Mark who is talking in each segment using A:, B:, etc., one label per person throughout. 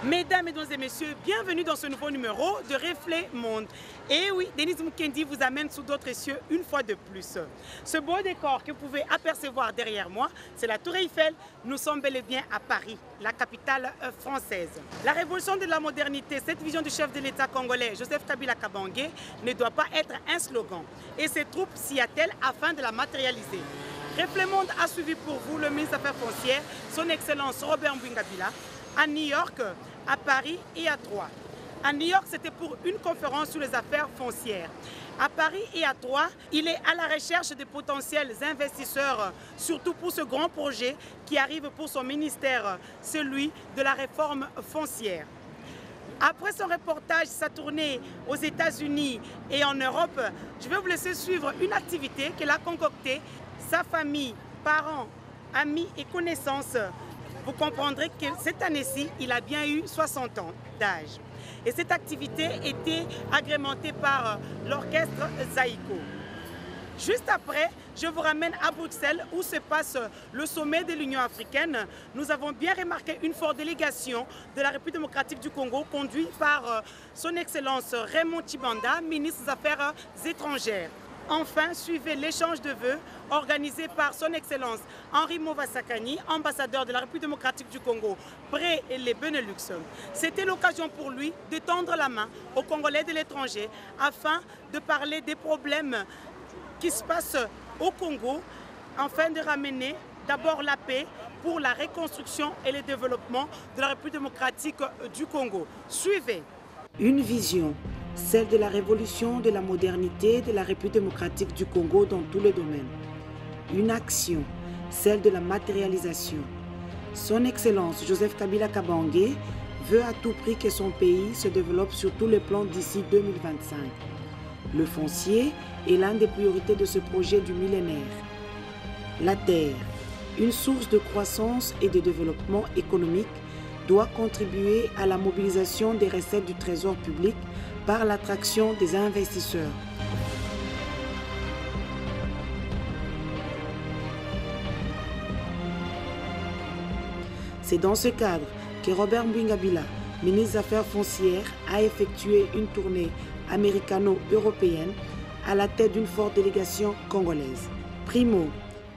A: Mesdames, Mesdames et Messieurs, bienvenue dans ce nouveau numéro de Reflet Monde. Et oui, Denise Mukendi vous amène sous d'autres cieux une fois de plus. Ce beau décor que vous pouvez apercevoir derrière moi, c'est la Tour Eiffel. Nous sommes bel et bien à Paris, la capitale française. La révolution de la modernité, cette vision du chef de l'État congolais, Joseph Kabila Kabange, ne doit pas être un slogan. Et ses troupes s'y attellent afin de la matérialiser. Reflet Monde a suivi pour vous le ministre des Affaires foncières, son Excellence Robert Mbouingabila, à New York, à Paris et à Troyes. À New York, c'était pour une conférence sur les affaires foncières. À Paris et à Troyes, il est à la recherche de potentiels investisseurs, surtout pour ce grand projet qui arrive pour son ministère, celui de la réforme foncière. Après son reportage, sa tournée aux États-Unis et en Europe, je vais vous laisser suivre une activité qu'elle a concoctée. Sa famille, parents, amis et connaissances, vous comprendrez que cette année-ci, il a bien eu 60 ans d'âge. Et cette activité était agrémentée par l'orchestre Zaïko. Juste après, je vous ramène à Bruxelles où se passe le sommet de l'Union africaine. Nous avons bien remarqué une forte délégation de la République démocratique du Congo conduite par son Excellence Raymond Tshibanda, ministre des Affaires étrangères. Enfin, suivez l'échange de vœux organisé par son Excellence Henri Movasakani, ambassadeur de la République démocratique du Congo, près les Benelux. C'était l'occasion pour lui de tendre la main aux Congolais de l'étranger afin de parler des problèmes qui se passent au Congo, afin de ramener d'abord la paix pour la reconstruction et le développement de la République démocratique du Congo. Suivez. Une vision, celle de la révolution de la modernité de la République démocratique du Congo dans tous les domaines. Une action, celle de la matérialisation. Son Excellence Joseph Kabila Kabange veut à tout prix que son pays se développe sur tous les plans d'ici 2025. Le foncier est l'une des priorités de ce projet du millénaire. La terre, une source de croissance et de développement économique, doit contribuer à la mobilisation des recettes du trésor public par l'attraction des investisseurs. C'est dans ce cadre que Robert Mbouingabila, ministre des Affaires foncières, a effectué une tournée américano-européenne à la tête d'une forte délégation congolaise. Primo,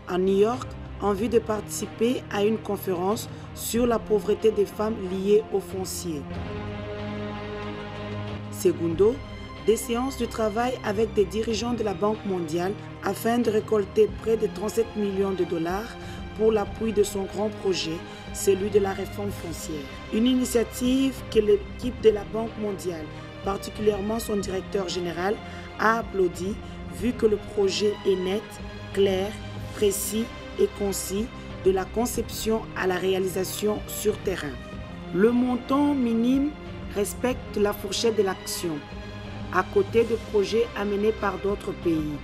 A: à New York, en vue de participer à une conférence sur la pauvreté des femmes liées au foncier. Segundo, des séances de travail avec des dirigeants de la Banque mondiale afin de récolter près de 37 millions de dollars pour l'appui de son grand projet, celui de la réforme foncière. Une initiative que l'équipe de la Banque mondiale, particulièrement son directeur général, a applaudi vu que le projet est net, clair, précis et concis de la conception à la réalisation sur terrain. Le montant minime respecte la fourchette de l'action, à côté de projets amenés par d'autres pays,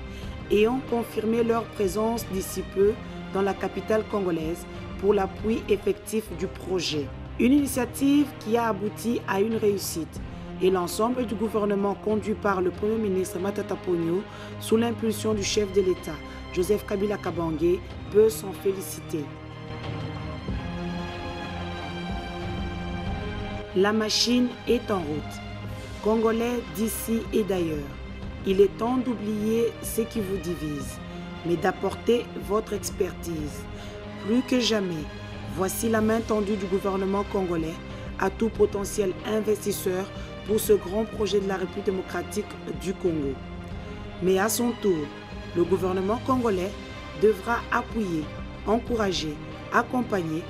A: ayant confirmé leur présence d'ici peu dans la capitale congolaise pour l'appui effectif du projet. Une initiative qui a abouti à une réussite et l'ensemble du gouvernement conduit par le Premier ministre Matata Ponyo sous l'impulsion du chef de l'État, Joseph Kabila Kabange, peut s'en féliciter. La machine est en route. Congolais d'ici et d'ailleurs, il est temps d'oublier ce qui vous divise, mais d'apporter votre expertise. Plus que jamais, voici la main tendue du gouvernement congolais à tout potentiel investisseur pour ce grand projet de la République démocratique du Congo. Mais à son tour, le gouvernement congolais devra appuyer, encourager, accompagner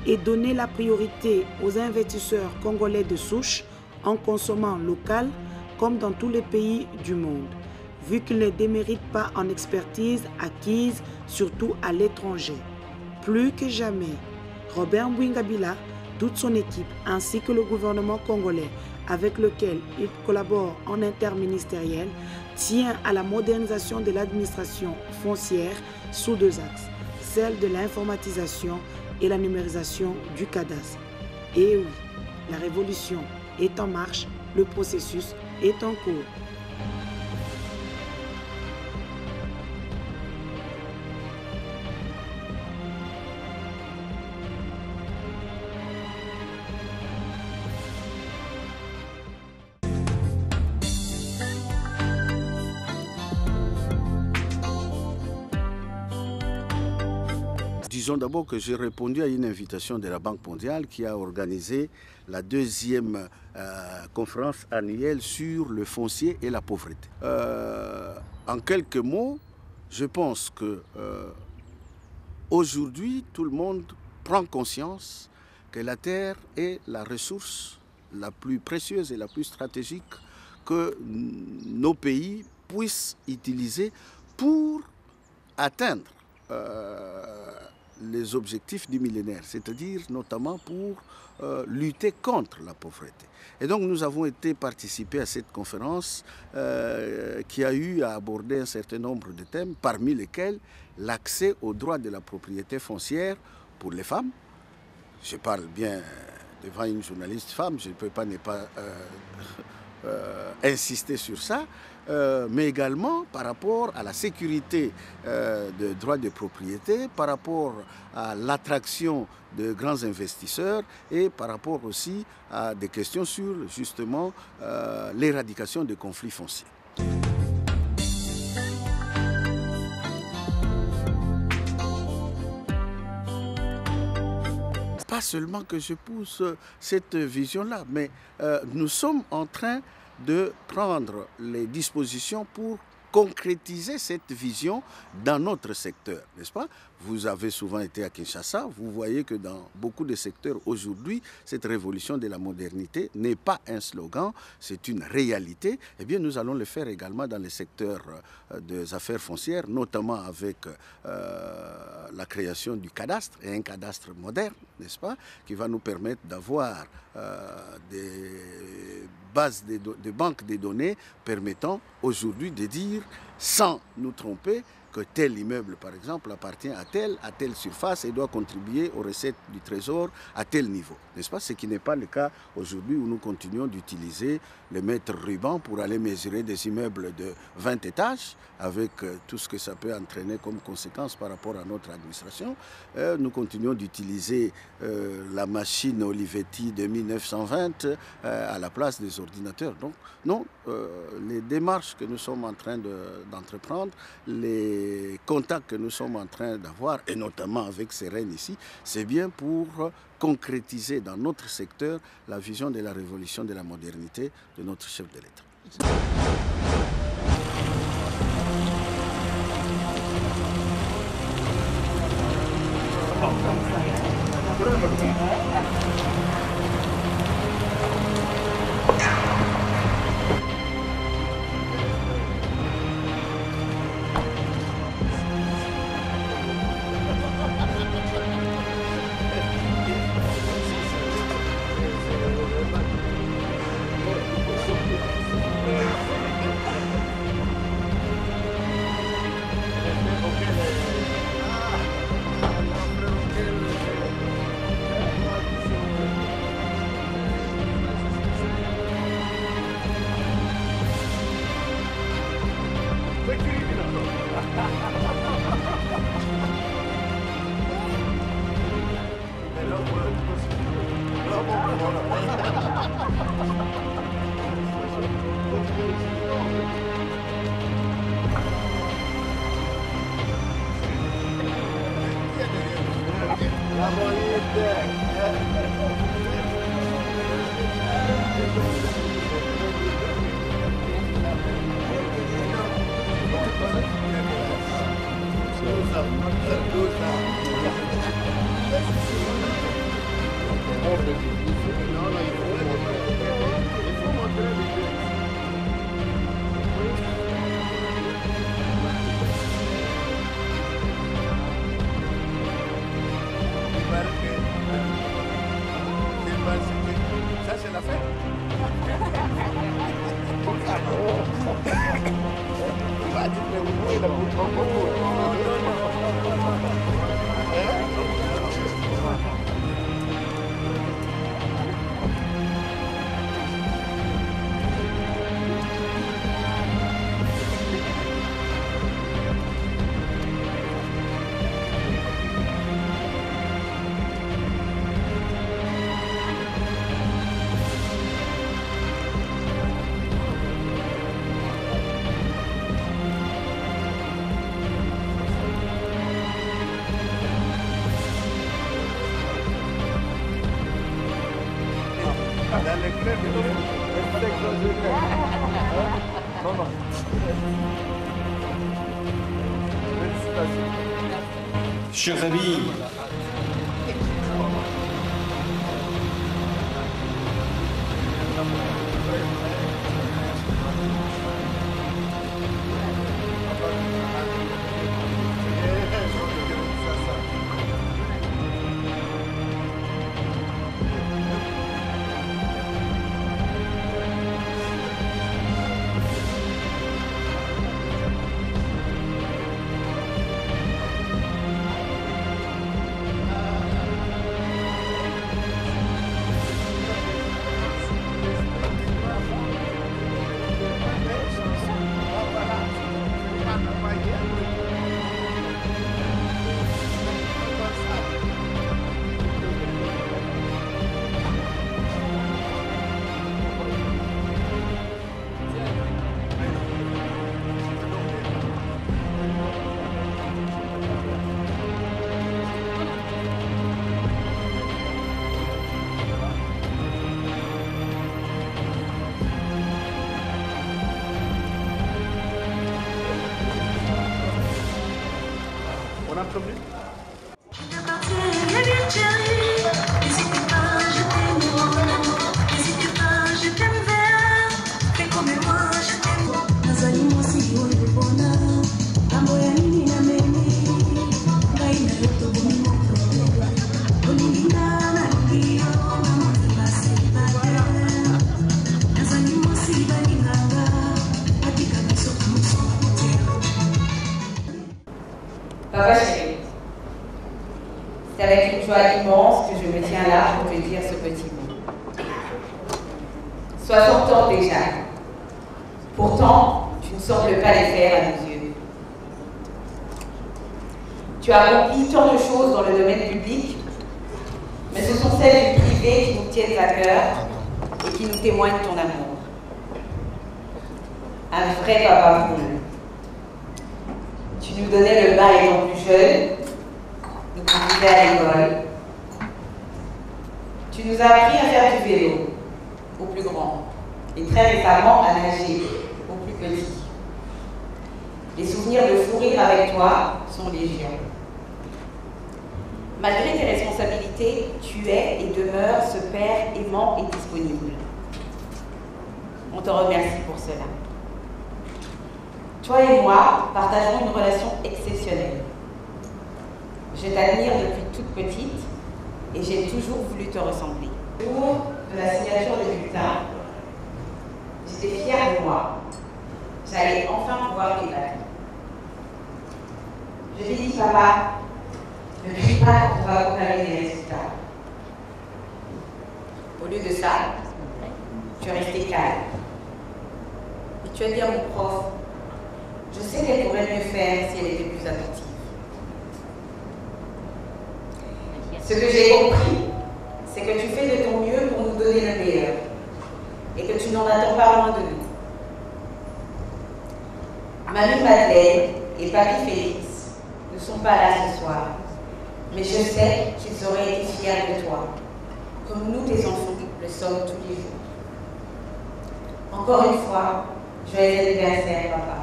A: et donner la priorité aux investisseurs congolais de souche en consommant local comme dans tous les pays du monde, vu qu'ils ne déméritent pas en expertise acquise, surtout à l'étranger. Plus que jamais, Robert Mbouingabila, toute son équipe ainsi que le gouvernement congolais avec lequel il collabore en interministériel, tient à la modernisation de l'administration foncière sous deux axes, celle de l'informatisation et la numérisation du cadastre. Et oui, la révolution est en marche, le processus est en cours.
B: Disons d'abord que j'ai répondu à une invitation de la Banque mondiale qui a organisé la deuxième conférence annuelle sur le foncier et la pauvreté. En quelques mots, je pense que aujourd'hui, tout le monde prend conscience que la terre est la ressource la plus précieuse et la plus stratégique que nos pays puissent utiliser pour atteindre les objectifs du millénaire, c'est-à-dire notamment pour lutter contre la pauvreté. Et donc nous avons été participer à cette conférence qui a eu à aborder un certain nombre de thèmes, parmi lesquels l'accès aux droits de la propriété foncière pour les femmes. Je parle bien devant une journaliste femme, je ne peux pas ne pas insister sur ça, mais également par rapport à la sécurité des droits de propriété, par rapport à l'attraction de grands investisseurs et par rapport aussi à des questions sur justement l'éradication des conflits fonciers. Pas seulement que je pousse cette vision-là, mais nous sommes en train de prendre les dispositions pour concrétiser cette vision dans notre secteur, n'est-ce pas? Vous avez souvent été à Kinshasa, vous voyez que dans beaucoup de secteurs aujourd'hui, cette révolution de la modernité n'est pas un slogan, c'est une réalité. Eh bien, nous allons le faire également dans les secteurs des affaires foncières, notamment avec la création du cadastre, et un cadastre moderne, n'est-ce pas, qui va nous permettre d'avoir des bases, des banques de données permettant aujourd'hui de dire, sans nous tromper, que tel immeuble, par exemple, appartient à telle surface et doit contribuer aux recettes du trésor à tel niveau. N'est-ce pas? Ce qui n'est pas le cas aujourd'hui où nous continuons d'utiliser le mètre ruban pour aller mesurer des immeubles de 20 étages avec tout ce que ça peut entraîner comme conséquence par rapport à notre administration. Nous continuons d'utiliser la machine Olivetti de 1920 à la place des ordinateurs. Donc, non, les démarches que nous sommes en train d'entreprendre, les contacts que nous sommes en train d'avoir, et notamment avec Seren ici, c'est bien pour concrétiser dans notre secteur la vision de la révolution de la modernité de notre chef de l'État.
C: Chers amis,
B: On a prévu?
D: Papa chéri, c'est avec une joie immense que je me tiens là pour te dire ce petit mot. 60 ans déjà. Pourtant, tu ne sembles pas les faire à nos yeux. Tu as accompli tant de choses dans le domaine public, mais ce sont celles du privé qui nous tiennent à cœur et qui nous témoignent ton amour. Un vrai papa poule. Tu nous donnais le bain étant plus jeune, nous conduisais à l'école. Tu nous as appris à faire du vélo, au plus grand, et très récemment à nager, au plus petit. Les souvenirs de fou rire avec toi sont légion. Malgré tes responsabilités, tu es et demeures ce père aimant et disponible. On te remercie pour cela. Toi et moi partageons une relation exceptionnelle. Je t'admire depuis toute petite et j'ai toujours voulu te ressembler. Le jour de la signature des bulletins, j'étais fière de moi. J'allais enfin pouvoir débattre. Je lui ai dit, papa, ne crie pas quand on va comparer les résultats. Au lieu de ça, tu es resté calme. Et tu as dit à mon prof, je sais qu'elle pourrait mieux faire si elle était plus attentive. Ce que j'ai compris, c'est que tu fais de ton mieux pour nous donner le meilleur et que tu n'en attends pas loin de nous. Mamie Madeleine et Papy Félix ne sont pas là ce soir, mais je sais qu'ils auraient été fiers de toi, comme nous, tes enfants, le sommes tous les jours. Encore une fois, joyeux anniversaire, papa.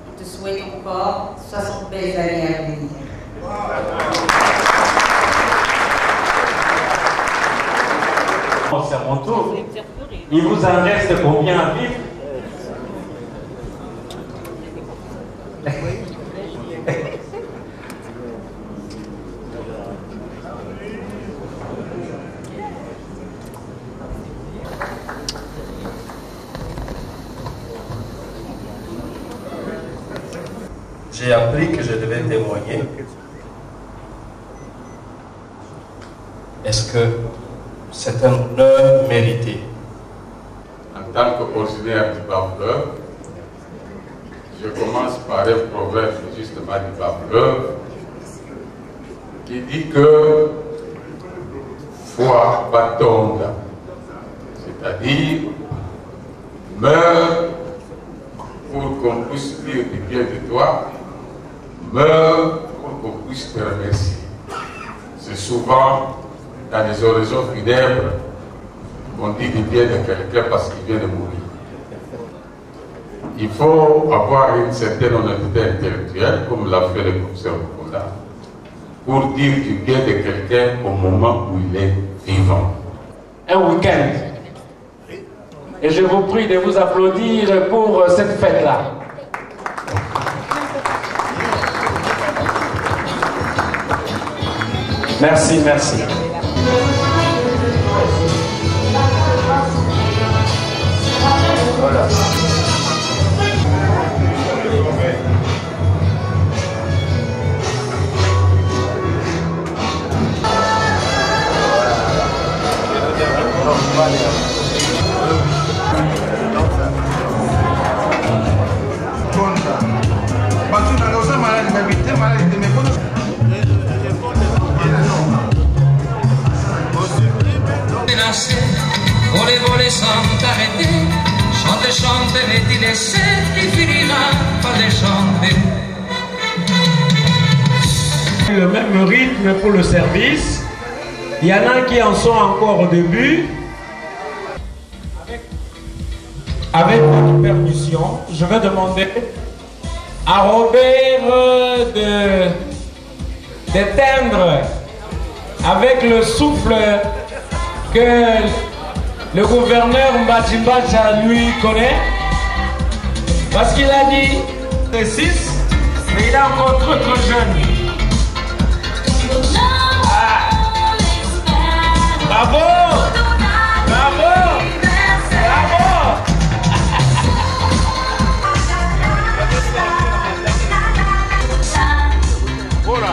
D: On te souhaite encore 60 belles années à venir.
E: C'est à mon tour. Il vous en reste combien à vivre?
C: j'ai appris que je devais témoigner. Est-ce que c'est un honneur mérité?
F: En tant qu'originaire du Bas-Fleuve, je commence par un proverbe justement du Bas-Fleuve qui dit que foi batonda, c'est-à-dire meurs pour qu'on puisse dire du bien de toi, meurs pour qu'on puisse te remercier. C'est souvent dans les horizons funèbres qu'on dit du bien de quelqu'un parce qu'il vient de mourir. Il faut avoir une certaine honnêteté intellectuelle, comme l'a fait le professeur Mukonda, pour dire du bien de quelqu'un au moment où il est vivant.
E: Un week-end. Et je vous prie de vous applaudir pour cette fête-là. Merci, merci. Voilà.
G: Voler sans t'arrêter, chante, chante, mais t'y laisser, tu finiras par les chanter.
E: Le même rythme pour le service. Il y en a qui en sont encore au début. Avec votre permission, je vais demander à Robert d'éteindre avec le souffle que le gouverneur Mbachimbacha lui connaît, parce qu'il a dit 6, mais il est encore trop jeune. Ah. Bravo! Bravo! Bravo! Voilà.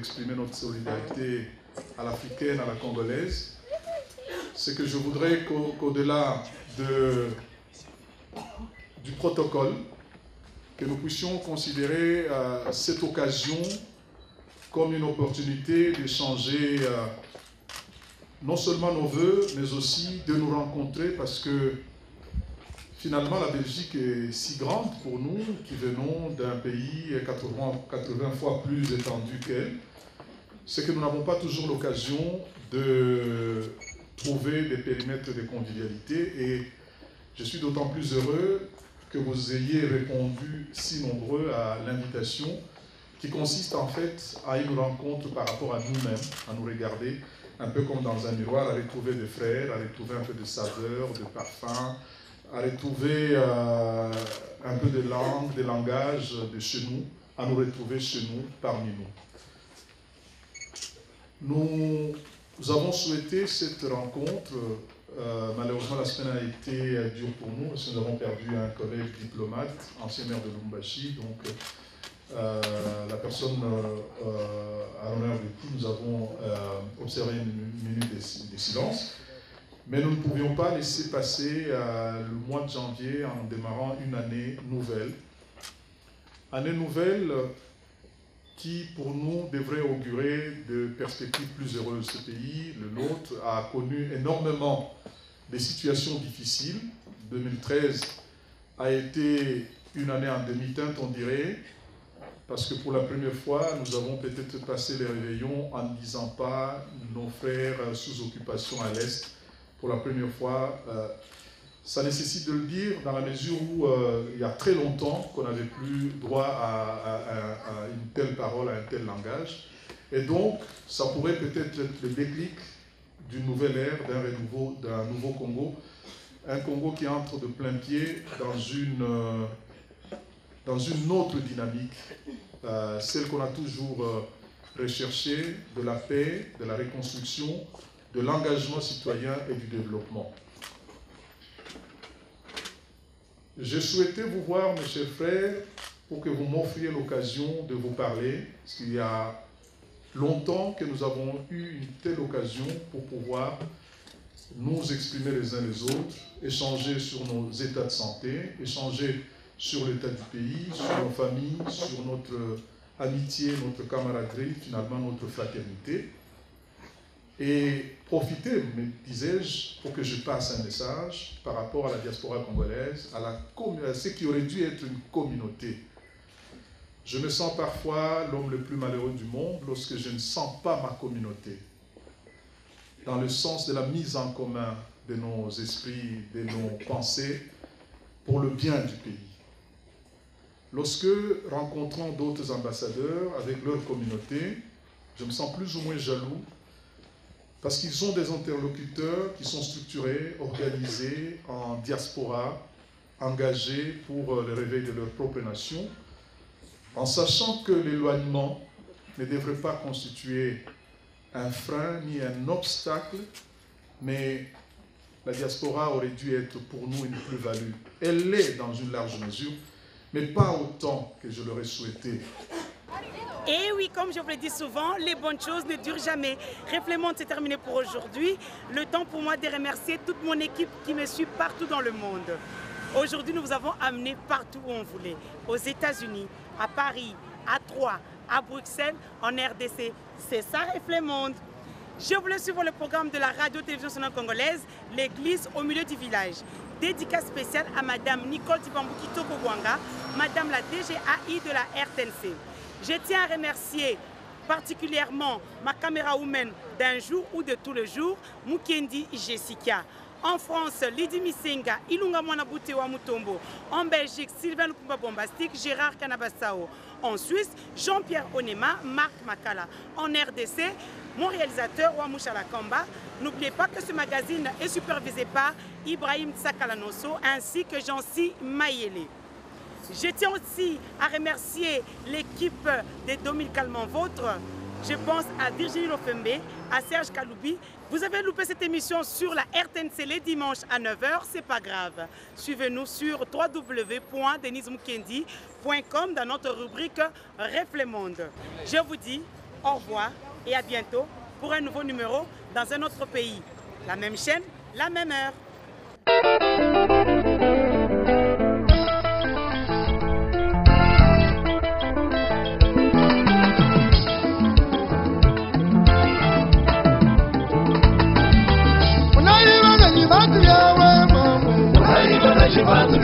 H: d'exprimer notre solidarité à l'africaine, à la congolaise, c'est que je voudrais qu'au-delà du protocole, que nous puissions considérer cette occasion comme une opportunité d'échanger non seulement nos vœux, mais aussi de nous rencontrer, parce que finalement la Belgique est si grande pour nous, qui venons d'un pays 80 fois plus étendu qu'elle, c'est que nous n'avons pas toujours l'occasion de trouver des périmètres de convivialité, et je suis d'autant plus heureux que vous ayez répondu si nombreux à l'invitation, qui consiste en fait à une rencontre par rapport à nous-mêmes, à nous regarder un peu comme dans un miroir, à retrouver des frères, à retrouver un peu de saveur, de parfum, à retrouver un peu de langue, de langage de chez nous, à nous retrouver chez nous, parmi nous. Nous avons souhaité cette rencontre. Malheureusement, la semaine a été dure pour nous, parce que nous avons perdu un collègue diplomate, ancien maire de Lubumbashi. Donc, la personne à l'honneur de qui nous avons observé une minute de silence. Mais nous ne pouvions pas laisser passer le mois de janvier en démarrant une année nouvelle. Année nouvelle qui, pour nous, devrait augurer de perspectives plus heureuses. Ce pays, le nôtre, a connu énormément de situations difficiles. 2013 a été une année en demi-teinte, on dirait, parce que pour la première fois, nous avons peut-être passé les réveillons en ne disant pas nos frères sous occupation à l'Est. Pour la première fois, ça nécessite de le dire dans la mesure où il y a très longtemps qu'on n'avait plus droit à une telle parole, à un tel langage. Et donc, ça pourrait peut-être être le déclic d'une nouvelle ère, d'un nouveau Congo. Un Congo qui entre de plein pied dans une autre dynamique, celle qu'on a toujours recherchée, de la paix, de la reconstruction, de l'engagement citoyen et du développement. Je souhaitais vous voir, mes chers frères, pour que vous m'offriez l'occasion de vous parler, parce qu'il y a longtemps que nous avons eu une telle occasion pour pouvoir nous exprimer les uns les autres, échanger sur nos états de santé, échanger sur l'état du pays, sur nos familles, sur notre amitié, notre camaraderie, finalement notre fraternité. Et profiter, me disais-je, pour que je passe un message par rapport à la diaspora congolaise, à ce qui aurait dû être une communauté. Je me sens parfois l'homme le plus malheureux du monde lorsque je ne sens pas ma communauté, dans le sens de la mise en commun de nos esprits, de nos pensées, pour le bien du pays. Lorsque, rencontrant d'autres ambassadeurs avec leur communauté, je me sens plus ou moins jaloux, parce qu'ils ont des interlocuteurs qui sont structurés, organisés en diaspora, engagés pour le réveil de leur propre nation, en sachant que l'éloignement ne devrait pas constituer un frein ni un obstacle, mais la diaspora aurait dû être pour nous une plus-value. Elle l'est dans une large mesure, mais pas autant que je l'aurais souhaité.
A: Et oui, comme je vous le dis souvent, les bonnes choses ne durent jamais. Reflet Monde, c'est terminé pour aujourd'hui. Le temps pour moi de remercier toute mon équipe qui me suit partout dans le monde. Aujourd'hui, nous vous avons amené partout où on voulait. Aux États-Unis, à Paris, à Troyes, à Bruxelles, en RDC. C'est ça, Reflet Monde. Je voulais suivre le programme de la radio-télévision nationale congolaise, l'église au milieu du village. Dédicace spéciale à Madame Nicole Tibambuki Tokogwanga, Madame la DGAI de la RTNC. Je tiens à remercier particulièrement ma caméra woman d'un jour ou de tout le jour, Mukendi Jessica. En France, Lydie Misenga, Ilunga Mwanabuti wa Mutombo. En Belgique, Sylvain Lukumba Bombastique, Gérard Kanabasao. En Suisse, Jean-Pierre Onema, Marc Makala. En RDC, mon réalisateur Wamoucha Lakamba. N'oubliez pas que ce magazine est supervisé par Ibrahim Tsakalanoso ainsi que Jancy Mayele. Je tiens aussi à remercier l'équipe des 2000 Calmant Vôtre. Je pense à Virginie Lofembe, à Serge Kaloubi. Vous avez loupé cette émission sur la RTNC les dimanches à 9h, c'est pas grave. Suivez-nous sur www.denismukendi.com dans notre rubrique Reflet Monde. Je vous dis au revoir et à bientôt pour un nouveau numéro dans un autre pays. La même chaîne, la même heure.
I: Wa